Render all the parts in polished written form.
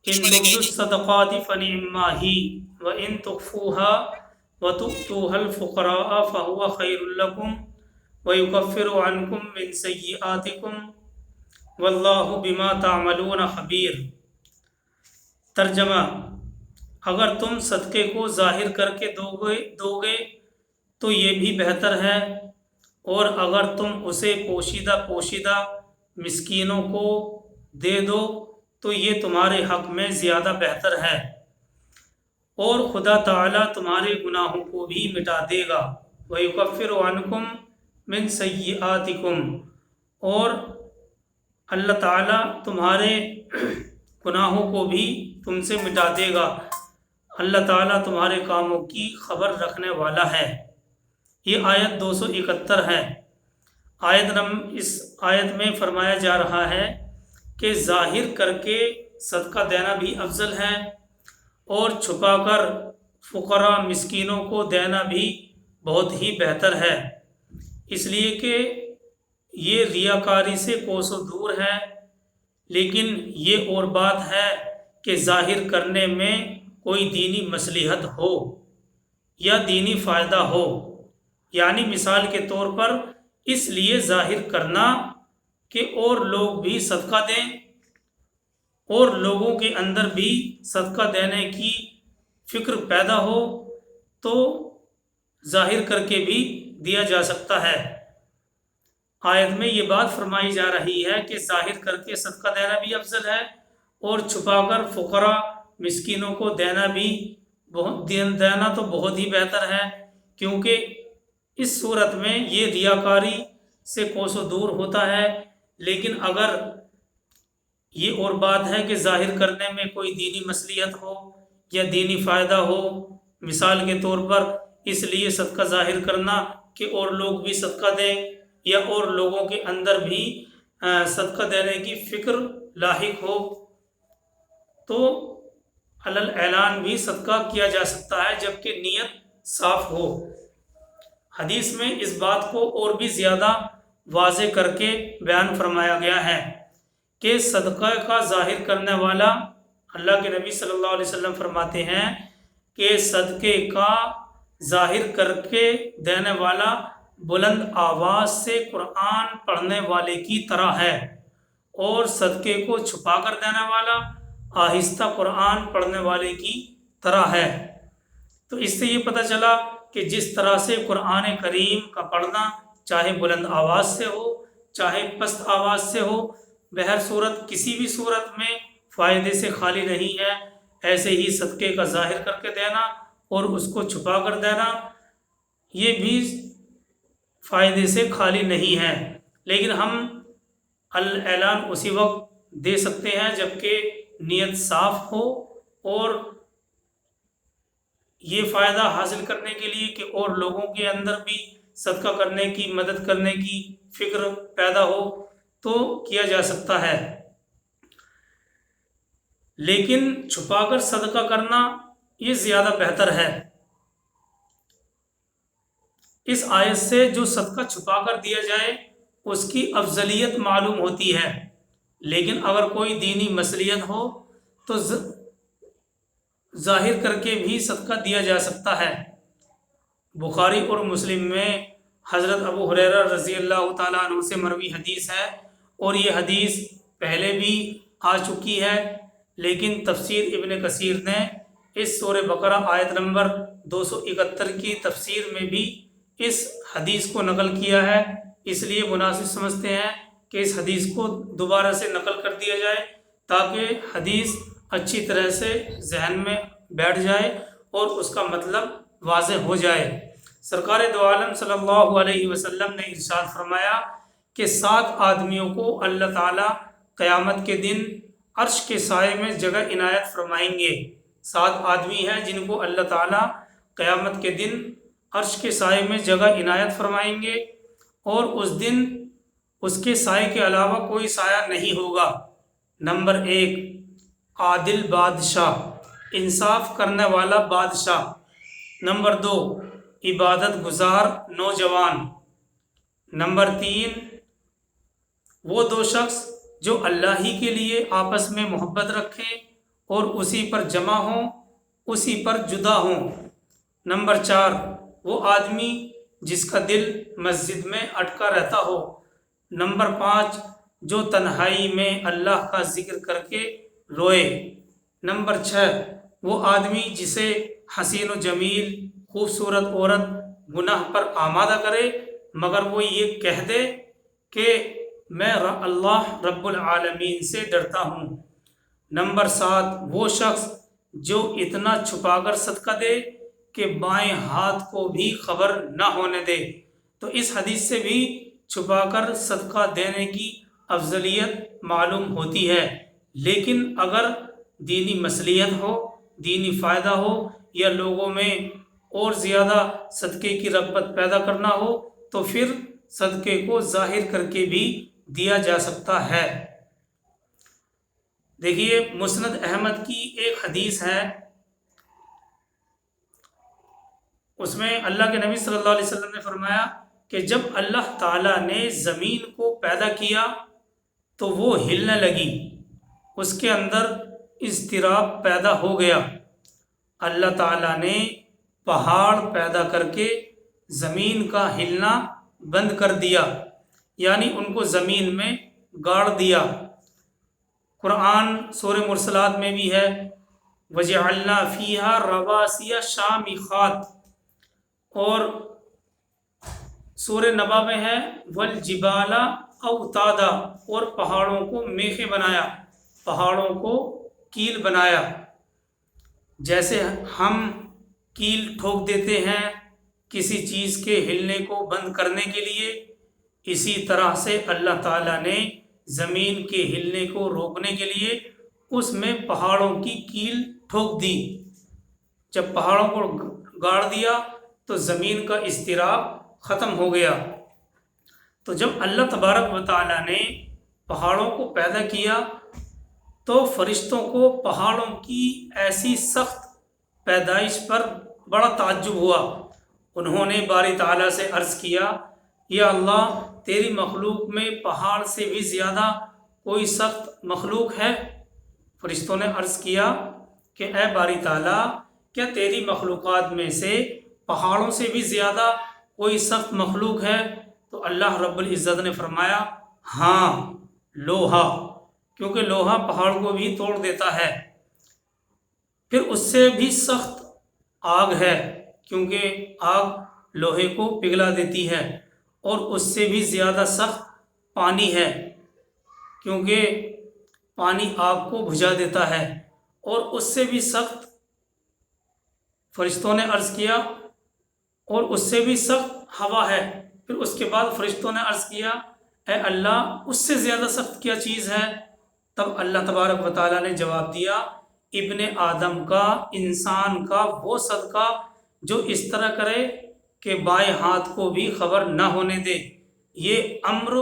ان تبدوا الصدقات فنعما ہی وان تخفوها وتؤتوها الفقراء فهو خير لكم ويكفر عنكم من سيئاتكم واللہ بما تعملون خبیر۔ ترجمہ: اگر تم صدقے کو ظاہر کر کے دو گے تو یہ بھی بہتر ہے، اور اگر تم اسے پوشیدہ پوشیدہ مسکینوں کو دے دو تو یہ تمہارے حق میں زیادہ بہتر ہے، اور خدا تعالیٰ تمہارے گناہوں کو بھی مٹا دے گا۔ وَيُكَفِّرُ عَنْكُم مِّن سَيِّئَاتِكُمْ، اور اللہ تعالیٰ تمہارے گناہوں کو بھی تم سے مٹا دے گا۔ اللہ تعالیٰ تمہارے کاموں کی خبر رکھنے والا ہے۔ یہ آیت 271 ہے۔ اس آیت میں فرمایا جا رہا ہے کہ ظاہر کر کے صدقہ دینا بھی افضل ہے، اور چھپا کر فقراء مسکینوں کو دینا بھی بہت ہی بہتر ہے، اس لیے کہ یہ ریاکاری سے کوسوں دور ہے۔ لیکن یہ اور بات ہے کہ ظاہر کرنے میں کوئی دینی مصلحت ہو یا دینی فائدہ ہو، یعنی مثال کے طور پر اس لیے ظاہر کرنا کہ اور لوگ بھی صدقہ دیں، اور لوگوں کے اندر بھی صدقہ دینے کی فکر پیدا ہو، تو ظاہر کر کے بھی دیا جا سکتا ہے۔ آیت میں یہ بات فرمائی جا رہی ہے کہ ظاہر کر کے صدقہ دینا بھی افضل ہے، اور چھپا کر فقراء مسکینوں کو دینا تو بہت ہی بہتر ہے، کیونکہ اس صورت میں یہ ریاکاری سے کوسوں دور ہوتا ہے۔ لیکن اگر یہ اور بات ہے کہ ظاہر کرنے میں کوئی دینی مصلحت ہو یا دینی فائدہ ہو، مثال کے طور پر اس لیے صدقہ ظاہر کرنا کہ اور لوگ بھی صدقہ دیں، یا اور لوگوں کے اندر بھی صدقہ دینے کی فکر لاحق ہو، تو علل اعلان بھی صدقہ کیا جا سکتا ہے جبکہ نیت صاف ہو۔ حدیث میں اس بات کو اور بھی زیادہ واضح کر کے بیان فرمایا گیا ہے کہ صدقہ کا ظاہر کرنے والا، اللہ کے نبی صلی اللہ علیہ وسلم فرماتے ہیں کہ صدقے کا ظاہر کر کے دینے والا بلند آواز سے قرآن پڑھنے والے کی طرح ہے، اور صدقے کو چھپا کر دینے والا آہستہ قرآن پڑھنے والے کی طرح ہے۔ تو اس سے یہ پتہ چلا کہ جس طرح سے قرآن کریم کا پڑھنا چاہے بلند آواز سے ہو چاہے پست آواز سے ہو، بہر صورت کسی بھی صورت میں فائدے سے خالی نہیں ہے، ایسے ہی صدقے کا ظاہر کر کے دینا اور اس کو چھپا کر دینا یہ بھی فائدے سے خالی نہیں ہے۔ لیکن ہم اعلان اسی وقت دے سکتے ہیں جبکہ نیت صاف ہو، اور یہ فائدہ حاصل کرنے کے لیے کہ اور لوگوں کے اندر بھی صدقہ کرنے کی، مدد کرنے کی فکر پیدا ہو تو کیا جا سکتا ہے۔ لیکن چھپا کر صدقہ کرنا یہ زیادہ بہتر ہے۔ اس آیت سے جو صدقہ چھپا کر دیا جائے اس کی افضلیت معلوم ہوتی ہے، لیکن اگر کوئی دینی مصلحت ہو تو ظاہر کر کے بھی صدقہ دیا جا سکتا ہے۔ بخاری اور مسلم میں حضرت ابو ہریرہ رضی اللہ تعالیٰ عنہ سے مروی حدیث ہے، اور یہ حدیث پہلے بھی آ چکی ہے، لیکن تفسیر ابن کثیر نے اس سورہ بقرہ آیت نمبر 271 کی تفسیر میں بھی اس حدیث کو نقل کیا ہے، اس لیے مناسب سمجھتے ہیں کہ اس حدیث کو دوبارہ سے نقل کر دیا جائے تاکہ حدیث اچھی طرح سے ذہن میں بیٹھ جائے اور اس کا مطلب واضح ہو جائے۔ سرکار دو عالم صلی اللہ علیہ وسلم نے ارشاد فرمایا کہ 7 آدمیوں کو اللہ تعالیٰ قیامت کے دن عرش کے سائے میں جگہ عنایت فرمائیں گے۔ 7 آدمی ہیں جن کو اللہ تعالیٰ قیامت کے دن عرش کے سائے میں جگہ عنایت فرمائیں گے، اور اس دن اس کے سائے کے علاوہ کوئی سایہ نہیں ہوگا۔ نمبر 1، عادل بادشاہ، انصاف کرنے والا بادشاہ۔ نمبر 2، عبادت گزار نوجوان۔ نمبر 3، وہ 2 شخص جو اللہ ہی کے لیے آپس میں محبت رکھیں اور اسی پر جمع ہوں، اسی پر جدا ہوں۔ نمبر 4، وہ آدمی جس کا دل مسجد میں اٹکا رہتا ہو۔ نمبر 5، جو تنہائی میں اللہ کا ذکر کر کے روئے۔ نمبر 6، وہ آدمی جسے حسین و جمیل خوبصورت عورت گناہ پر آمادہ کرے مگر وہ یہ کہہ دے کہ میں اللہ رب العالمین سے ڈرتا ہوں۔ نمبر 7، وہ شخص جو اتنا چھپا کر صدقہ دے کہ بائیں ہاتھ کو بھی خبر نہ ہونے دے۔ تو اس حدیث سے بھی چھپا کر صدقہ دینے کی افضلیت معلوم ہوتی ہے، لیکن اگر دینی مصلحت ہو، دینی فائدہ ہو، یا لوگوں میں اور زیادہ صدقے کی رغبت پیدا کرنا ہو تو پھر صدقے کو ظاہر کر کے بھی دیا جا سکتا ہے۔ دیکھیے مسند احمد کی ایک حدیث ہے، اس میں اللہ کے نبی صلی اللہ علیہ وسلم نے فرمایا کہ جب اللہ تعالیٰ نے زمین کو پیدا کیا تو وہ ہلنے لگی، اس کے اندر اضطراب پیدا ہو گیا۔ اللہ تعالیٰ نے پہاڑ پیدا کر کے زمین کا ہلنا بند کر دیا، یعنی ان کو زمین میں گاڑ دیا۔ قرآن سورہ مرسلات میں بھی ہے وَجَعَلْنَا فِيهَا رَوَاسِيَ شَامِخَاتٍ، اور سورہ نبا میں ہے وَالْجِبَالَ أَوْتَادًا، اور پہاڑوں کو میخیں بنایا، پہاڑوں کو کیل بنایا۔ جیسے ہم کیل ٹھوک دیتے ہیں کسی چیز کے ہلنے کو بند کرنے کے لیے، اسی طرح سے اللہ تعالیٰ نے زمین کے ہلنے کو روکنے کے لیے اس میں پہاڑوں کی کیل ٹھوک دی۔ جب پہاڑوں کو گاڑ دیا تو زمین کا اضطراب ختم ہو گیا۔ تو جب اللہ تبارک و تعالیٰ نے پہاڑوں کو پیدا کیا تو فرشتوں کو پہاڑوں کی ایسی سخت پیدائش پر بڑا تعجب ہوا۔ انہوں نے باری تعالیٰ سے عرض کیا یا اللہ، تیری مخلوق میں پہاڑ سے بھی زیادہ کوئی سخت مخلوق ہے؟ فرشتوں نے عرض کیا کہ اے باری تعالیٰ، کیا تیری مخلوقات میں سے پہاڑوں سے بھی زیادہ کوئی سخت مخلوق ہے؟ تو اللہ رب العزت نے فرمایا ہاں، لوہا، کیونکہ لوہا پہاڑ کو بھی توڑ دیتا ہے۔ پھر اس سے بھی سخت آگ ہے، کیونکہ آگ لوہے کو پگھلا دیتی ہے، اور اس سے بھی زیادہ سخت پانی ہے، کیونکہ پانی آگ کو بجھا دیتا ہے، اور اس سے بھی سخت فرشتوں نے عرض کیا، اور اس سے بھی سخت ہوا ہے۔ پھر اس کے بعد فرشتوں نے عرض کیا اے اللہ، اس سے زیادہ سخت کیا چیز ہے؟ تب اللہ تبارک و تعالیٰ نے جواب دیا ابن آدم کا، انسان کا وہ صدقہ جو اس طرح کرے کہ بائیں ہاتھ کو بھی خبر نہ ہونے دے، یہ امر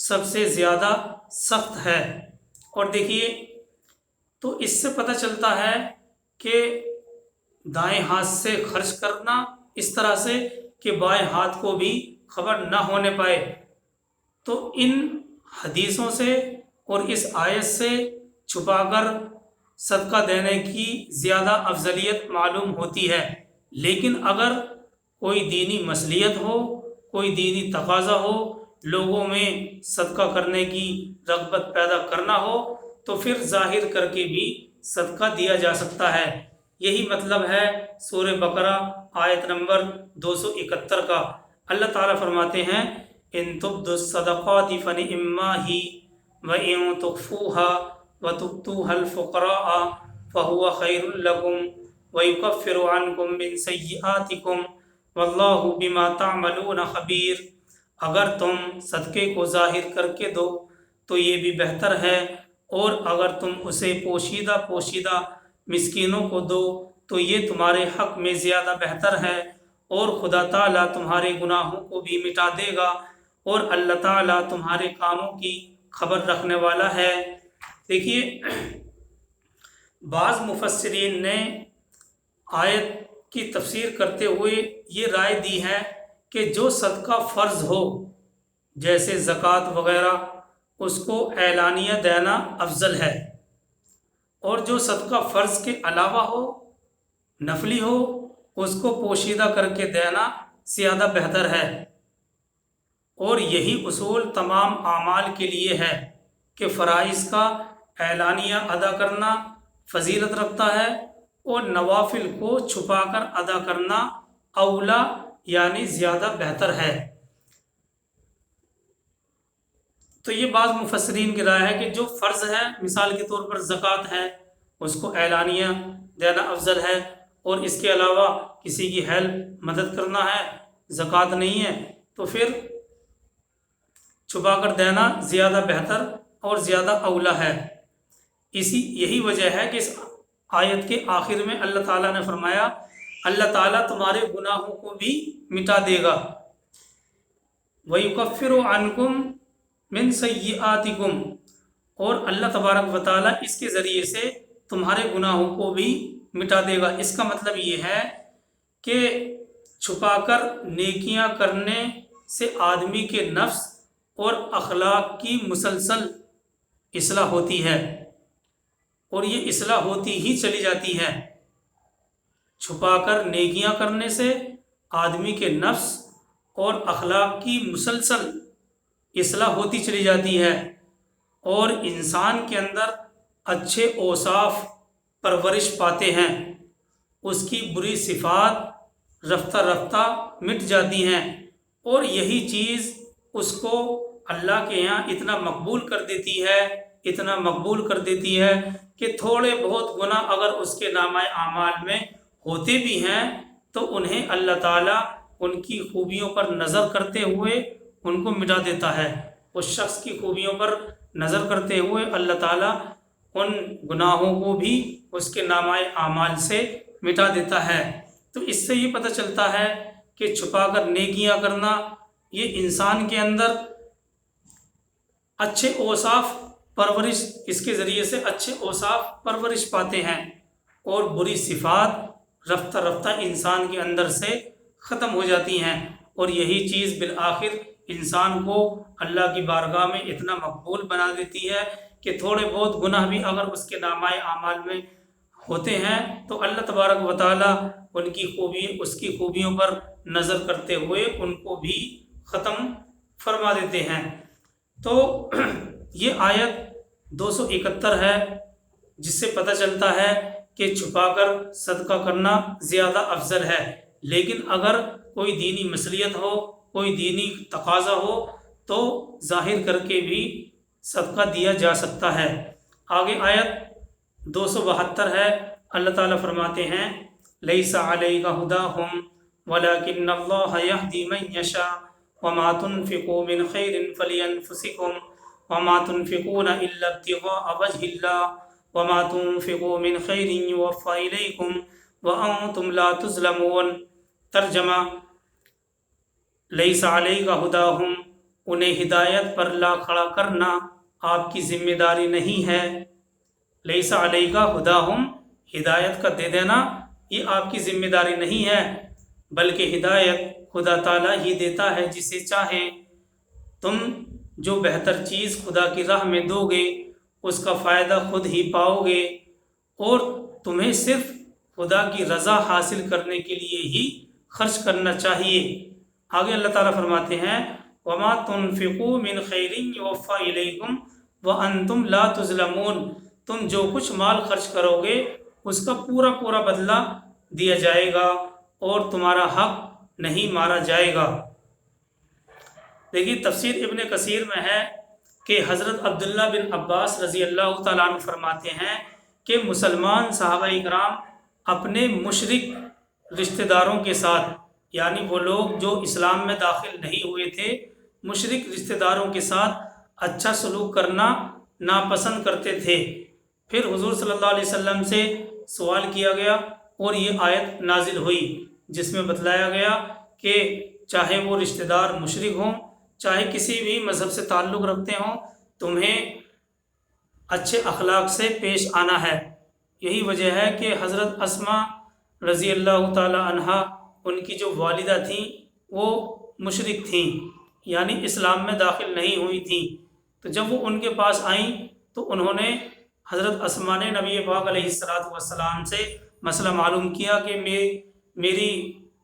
سب سے زیادہ سخت ہے۔ اور دیکھیے تو اس سے پتہ چلتا ہے کہ دائیں ہاتھ سے خرچ کرنا اس طرح سے کہ بائیں ہاتھ کو بھی خبر نہ ہونے پائے۔ تو ان حدیثوں سے اور اس آیت سے چھپا کر صدقہ دینے کی زیادہ افضلیت معلوم ہوتی ہے، لیکن اگر کوئی دینی مصلحت ہو، کوئی دینی تقاضا ہو، لوگوں میں صدقہ کرنے کی رغبت پیدا کرنا ہو تو پھر ظاہر کر کے بھی صدقہ دیا جا سکتا ہے۔ یہی مطلب ہے سورہ بقرہ آیت نمبر 271 کا۔ اللہ تعالیٰ فرماتے ہیں ان تبدوا الصدقات فنعما ہی وان تخفوها وتؤتوها الفقراء فهو خیر لکم ویکفر عنکم من سیئاتکم واللہ بما تعملون خبیر۔ اگر تم صدقے کو ظاہر کر کے دو تو یہ بھی بہتر ہے، اور اگر تم اسے پوشیدہ پوشیدہ مسکینوں کو دو تو یہ تمہارے حق میں زیادہ بہتر ہے، اور خدا تعالیٰ تمہارے گناہوں کو بھی مٹا دے گا، اور اللہ تعالیٰ تمہارے کاموں کی خبر رکھنے والا ہے۔ دیکھیے بعض مفسرین نے آیت کی تفسیر کرتے ہوئے یہ رائے دی ہے کہ جو صدقہ فرض ہو جیسے زکوٰۃ وغیرہ، اس کو اعلانیہ دینا افضل ہے، اور جو صدقہ فرض کے علاوہ ہو، نفلی ہو، اس کو پوشیدہ کر کے دینا زیادہ بہتر ہے۔ اور یہی اصول تمام اعمال کے لیے ہے کہ فرائض کا اعلانیہ ادا کرنا فضیلت رکھتا ہے اور نوافل کو چھپا کر ادا کرنا اولا یعنی زیادہ بہتر ہے۔ تو یہ بعض مفسرین کی رائے ہے کہ جو فرض ہے، مثال کے طور پر زکوٰۃ ہے، اس کو اعلانیہ دینا افضل ہے، اور اس کے علاوہ کسی کی ہیلپ مدد کرنا ہے، زکوٰۃ نہیں ہے، تو پھر چھپا کر دینا زیادہ بہتر اور زیادہ اولا ہے۔ یہی وجہ ہے کہ اس آیت کے آخر میں اللہ تعالیٰ نے فرمایا اللہ تعالیٰ تمہارے گناہوں کو بھی مٹا دے گا، وَيُكَفِّرُ عَنْكُمْ مِنْ سَيِّئَاتِكُمْ، اور اللہ تبارک و تعالیٰ اس کے ذریعے سے تمہارے گناہوں کو بھی مٹا دے گا۔ اس کا مطلب یہ ہے کہ چھپا کر نیکیاں کرنے سے آدمی کے نفس اور اخلاق کی مسلسل اصلاح ہوتی ہے، اور یہ اصلاح ہوتی ہی چلی جاتی ہے۔ چھپا کر نیکیاں کرنے سے آدمی کے نفس اور اخلاق کی مسلسل اصلاح ہوتی چلی جاتی ہے، اور انسان کے اندر اچھے اوصاف پرورش پاتے ہیں، اس کی بری صفات رفتہ رفتہ مٹ جاتی ہیں، اور یہی چیز اس کو اللہ کے یہاں اتنا مقبول کر دیتی ہے، اتنا مقبول کر دیتی ہے کہ تھوڑے بہت گناہ اگر اس کے نامہ اعمال میں ہوتے بھی ہیں تو انہیں اللہ تعالیٰ ان کی خوبیوں پر نظر کرتے ہوئے ان کو مٹا دیتا ہے۔ اس شخص کی خوبیوں پر نظر کرتے ہوئے اللہ تعالیٰ ان گناہوں کو بھی اس کے نامہ اعمال سے مٹا دیتا ہے۔ تو اس سے یہ پتہ چلتا ہے کہ چھپا کر نیکیاں کرنا یہ انسان کے اندر اچھے اوصاف پرورش، اس کے ذریعے سے اچھے اوصاف پرورش پاتے ہیں، اور بری صفات رفتہ رفتہ انسان کے اندر سے ختم ہو جاتی ہیں، اور یہی چیز بالآخر انسان کو اللہ کی بارگاہ میں اتنا مقبول بنا دیتی ہے کہ تھوڑے بہت گناہ بھی اگر اس کے نامہ اعمال میں ہوتے ہیں تو اللہ تبارک و تعالیٰ اس کی خوبیوں پر نظر کرتے ہوئے ان کو بھی ختم فرما دیتے ہیں۔ تو یہ آیت 271 ہے، جس سے پتہ چلتا ہے کہ چھپا کر صدقہ کرنا زیادہ افضل ہے، لیکن اگر کوئی دینی مصلیحت ہو، کوئی دینی تقاضا ہو تو ظاہر کر کے بھی صدقہ دیا جا سکتا ہے۔ آگے آیت 272 ہے، اللہ تعالیٰ فرماتے ہیں لیس علیک ھداھم ولکن اللہ یہدی من یشاء وما تنفقوا من خیر فلانفسکم وما تنفقون الا ابتغاء وجہ اللہ وما تنفقوا من خیر یوفى الیکم وانتم لا تظلمون۔ ترجمہ، لیس علیک ھداھم، انہیں ہدایت پر لا کھڑا کرنا آپ کی ذمہ داری نہیں ہے۔ لیس علیک ھداھم، ہدایت کا دے دینا یہ آپ کی ذمہ داری نہیں ہے، بلکہ ہدایت خدا تعالیٰ ہی دیتا ہے جسے چاہے۔ تم جو بہتر چیز خدا کی راہ میں دو گے اس کا فائدہ خود ہی پاؤ گے، اور تمہیں صرف خدا کی رضا حاصل کرنے کے لیے ہی خرچ کرنا چاہیے۔ آگے اللہ تعالیٰ فرماتے ہیں وَمَا تُنْفِقُوا مِنْ خَيْرٍ يُوَفَّى إِلَيْكُمْ وَأَنْتُمْ لَا تُظْلَمُونَ، تم جو کچھ مال خرچ کرو گے اس کا پورا پورا بدلہ دیا جائے گا اور تمہارا حق نہیں مارا جائے گا۔ دیکھیے تفسیر ابن کثیر میں ہے کہ حضرت عبداللہ بن عباس رضی اللہ تعالیٰ عنہ فرماتے ہیں کہ مسلمان صحابہ کرام اپنے مشرک رشتہ داروں کے ساتھ، یعنی وہ لوگ جو اسلام میں داخل نہیں ہوئے تھے، مشرک رشتہ داروں کے ساتھ اچھا سلوک کرنا ناپسند کرتے تھے۔ پھر حضور صلی اللہ علیہ وسلم سے سوال کیا گیا اور یہ آیت نازل ہوئی جس میں بتلایا گیا کہ چاہے وہ رشتہ دار مشرک ہوں، چاہے کسی بھی مذہب سے تعلق رکھتے ہوں، تمہیں اچھے اخلاق سے پیش آنا ہے۔ یہی وجہ ہے کہ حضرت اسماء رضی اللہ تعالی عنہا، ان کی جو والدہ تھیں وہ مشرک تھیں، یعنی اسلام میں داخل نہیں ہوئی تھیں، تو جب وہ ان کے پاس آئیں تو انہوں نے حضرت اسما نے نبی پاک علیہ الصلوۃ والسلام سے مسئلہ معلوم کیا کہ میری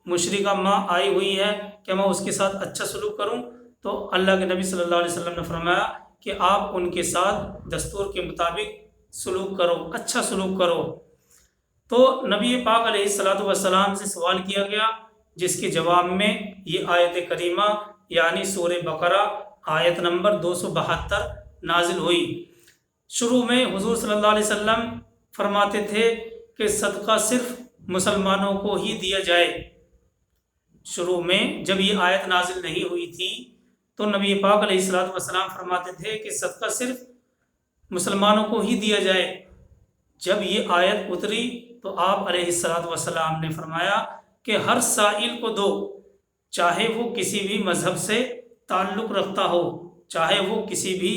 مشرکہ ماں آئی ہوئی ہے، کہ میں اس کے ساتھ اچھا سلوک کروں؟ تو اللہ کے نبی صلی اللہ علیہ وسلم نے فرمایا کہ آپ ان کے ساتھ دستور کے مطابق سلوک کرو، اچھا سلوک کرو۔ تو نبی پاک علیہ الصلوۃ والسلام سے سوال کیا گیا، جس کے جواب میں یہ آیت کریمہ یعنی سورہ بقرہ آیت نمبر 272 نازل ہوئی۔ شروع میں حضور صلی اللہ علیہ وسلم فرماتے تھے کہ صدقہ صرف مسلمانوں کو ہی دیا جائے۔ شروع میں جب یہ آیت نازل نہیں ہوئی تھی تو نبی پاک علیہ الصلوۃ والسلام فرماتے تھے کہ صدقہ صرف مسلمانوں کو ہی دیا جائے۔ جب یہ آیت اتری تو آپ علیہ الصلوۃ والسلام نے فرمایا کہ ہر سائل کو دو، چاہے وہ کسی بھی مذہب سے تعلق رکھتا ہو، چاہے وہ کسی بھی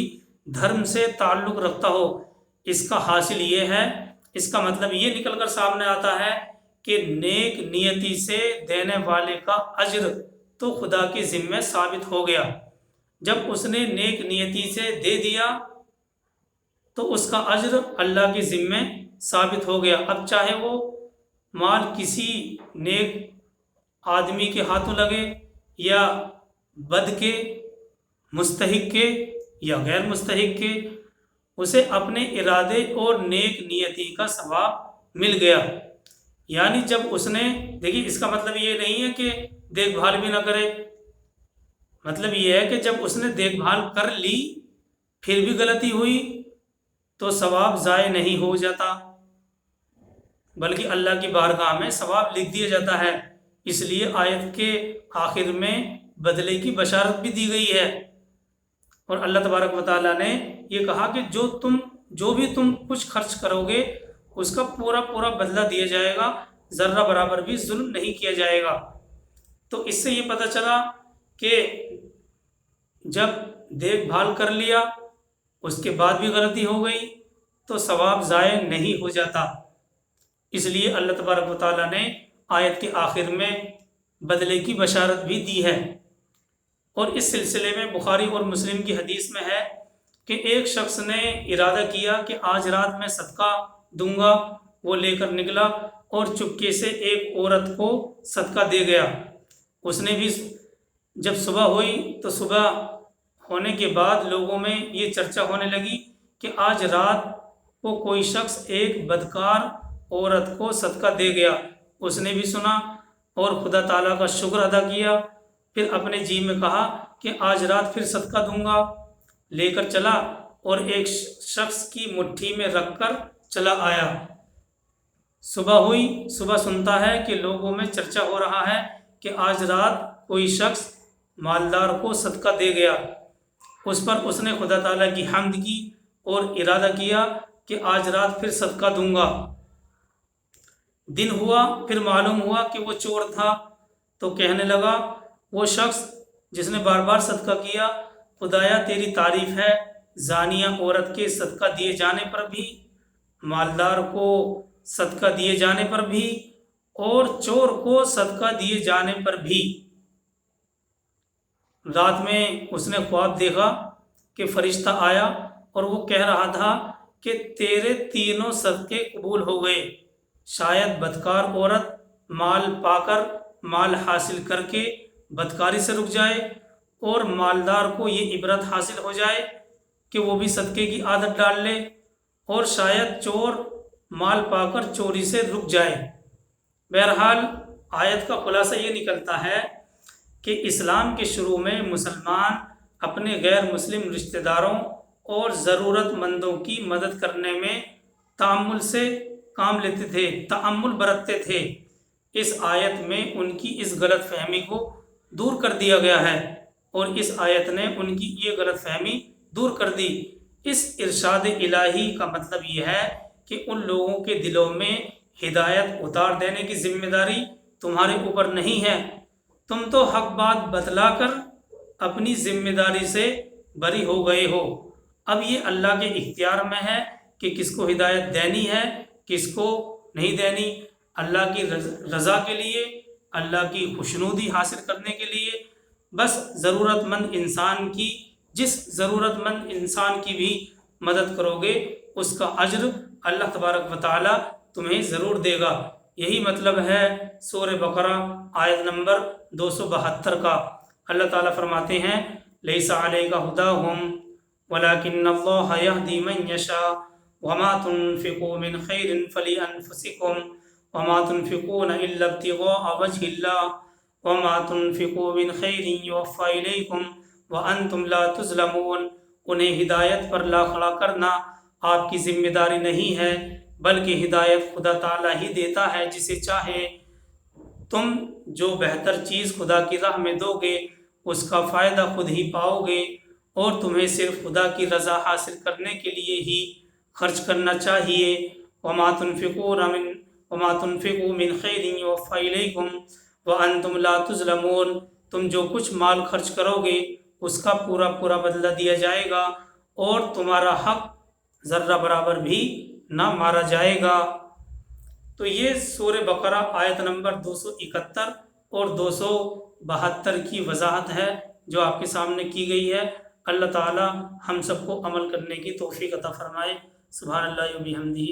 دھرم سے تعلق رکھتا ہو۔ اس کا حاصل یہ ہے، اس کا مطلب یہ نکل کر سامنے آتا ہے کہ نیک نیتی سے دینے والے کا اجر تو خدا کے ذمہ ثابت ہو گیا۔ جب اس نے نیک نیتی سے دے دیا تو اس کا اجر اللہ کے ذمہ ثابت ہو گیا۔ اب چاہے وہ مال کسی نیک آدمی کے ہاتھوں لگے یا بد کے، مستحق کے یا غیر مستحق کے، اسے اپنے ارادے اور نیک نیتی کا ثواب مل گیا۔ یعنی جب اس نے دیکھیے، اس کا مطلب یہ نہیں ہے کہ دیکھ بھال بھی نہ کرے، مطلب یہ ہے کہ جب اس نے دیکھ بھال کر لی پھر بھی غلطی ہوئی تو ثواب ضائع نہیں ہو جاتا، بلکہ اللہ کی بارگاہ میں ثواب لکھ دیا جاتا ہے۔ اس لیے آیت کے آخر میں بدلے کی بشارت بھی دی گئی ہے، اور اللہ تبارک و تعالیٰ نے یہ کہا کہ جو بھی تم کچھ خرچ کرو گے اس کا پورا پورا بدلہ دیا جائے گا، ذرہ برابر بھی ظلم نہیں کیا جائے گا۔ تو اس سے یہ پتہ چلا کہ جب دیکھ بھال کر لیا اس کے بعد بھی غلطی ہو گئی تو ثواب ضائع نہیں ہو جاتا۔ اس لیے اللہ تبارک و تعالیٰ نے آیت کے آخر میں بدلے کی بشارت بھی دی ہے۔ اور اس سلسلے میں بخاری اور مسلم کی حدیث میں ہے کہ ایک شخص نے ارادہ کیا کہ آج رات میں صدقہ دوں گا، وہ لے کر نکلا اور چپکے سے ایک عورت کو صدقہ دے گیا۔ اس نے بھی جب صبح ہوئی تو صبح ہونے کے بعد لوگوں میں یہ چرچا ہونے لگی کہ آج رات کو کوئی شخص ایک بدکار عورت کو صدقہ دے گیا۔ اس نے بھی سنا اور خدا تعالیٰ کا شکر ادا کیا، پھر اپنے جی میں کہا کہ آج رات پھر صدقہ دوں گا، لے کر چلا اور ایک شخص کی مٹھی میں رکھ کر چلا آیا۔ صبح ہوئی، صبح سنتا ہے کہ لوگوں میں چرچا ہو رہا ہے کہ آج رات کوئی شخص مالدار کو صدقہ دے گیا۔ اس پر اس نے خدا تعالیٰ کی حمد کی اور ارادہ کیا کہ آج رات پھر صدقہ دوں گا۔ دن ہوا، پھر معلوم ہوا کہ وہ چور تھا، تو کہنے لگا وہ شخص جس نے بار بار صدقہ کیا، خدایا تیری تعریف ہے، زانیہ عورت کے صدقہ دیے جانے پر بھی، مالدار کو صدقہ دیے جانے پر بھی، اور چور کو صدقہ دیے جانے پر بھی۔ رات میں اس نے خواب دیکھا کہ فرشتہ آیا اور وہ کہہ رہا تھا کہ تیرے تینوں صدقے قبول ہو گئے۔ شاید بدکار عورت مال پا کر، مال حاصل کر کے بدکاری سے رک جائے، اور مالدار کو یہ عبرت حاصل ہو جائے کہ وہ بھی صدقے کی عادت ڈال لے، اور شاید چور مال پا کر چوری سے رک جائے۔ بہرحال آیت کا خلاصہ یہ نکلتا ہے کہ اسلام کے شروع میں مسلمان اپنے غیر مسلم رشتہ داروں اور ضرورت مندوں کی مدد کرنے میں تأمل سے کام لیتے تھے، تأمل برتتے تھے۔ اس آیت میں ان کی اس غلط فہمی کو دور کر دیا گیا ہے، اور اس آیت نے ان کی یہ غلط فہمی دور کر دی۔ اس ارشاد الہی کا مطلب یہ ہے کہ ان لوگوں کے دلوں میں ہدایت اتار دینے کی ذمہ داری تمہارے اوپر نہیں ہے، تم تو حق بات بتلا کر اپنی ذمہ داری سے بری ہو گئے ہو۔ اب یہ اللہ کے اختیار میں ہے کہ کس کو ہدایت دینی ہے، کس کو نہیں دینی۔ اللہ کی رضا کے لیے، اللہ کی خوشنودی حاصل کرنے کے لیے بس جس ضرورت مند انسان کی بھی مدد کرو گے اس کا اجر اللہ تبارک و تعالی تمہیں ضرور دے گا۔ یہی مطلب ہے سورہ بقرہ آیت نمبر 272 کا۔ اللہ تعالیٰ فرماتے ہیں لیس علیک ھداھم ولکن اللہ یہدی من یشاء وما تنفقوا من خیر فلانفسکم وما تنفقون الا ابتغاء وجہ اللہ وما تنفقوا من خیر یوفی الیکم وانتم لا تظلمون۔ انہیں ہدایت پر لا کھڑا کرنا آپ کی ذمہ داری نہیں ہے، بلکہ ہدایت خدا تعالیٰ ہی دیتا ہے جسے چاہے۔ تم جو بہتر چیز خدا کی راہ میں دو گے اس کا فائدہ خود ہی پاؤ گے، اور تمہیں صرف خدا کی رضا حاصل کرنے کے لیے ہی خرچ کرنا چاہیے۔ وما تنفقوا من خیر یوفی الیکم وانتم لا تظلمون۔ تم جو کچھ مال خرچ کرو گے اس کا پورا پورا بدلہ دیا جائے گا، اور تمہارا حق ذرہ برابر بھی نہ مارا جائے گا۔ تو یہ سورہ بقرہ آیت نمبر 271 اور 272 کی وضاحت ہے جو آپ کے سامنے کی گئی ہے۔ اللہ تعالی ہم سب کو عمل کرنے کی توفیق عطا فرمائے۔ سبحان اللہ و بحمدہ۔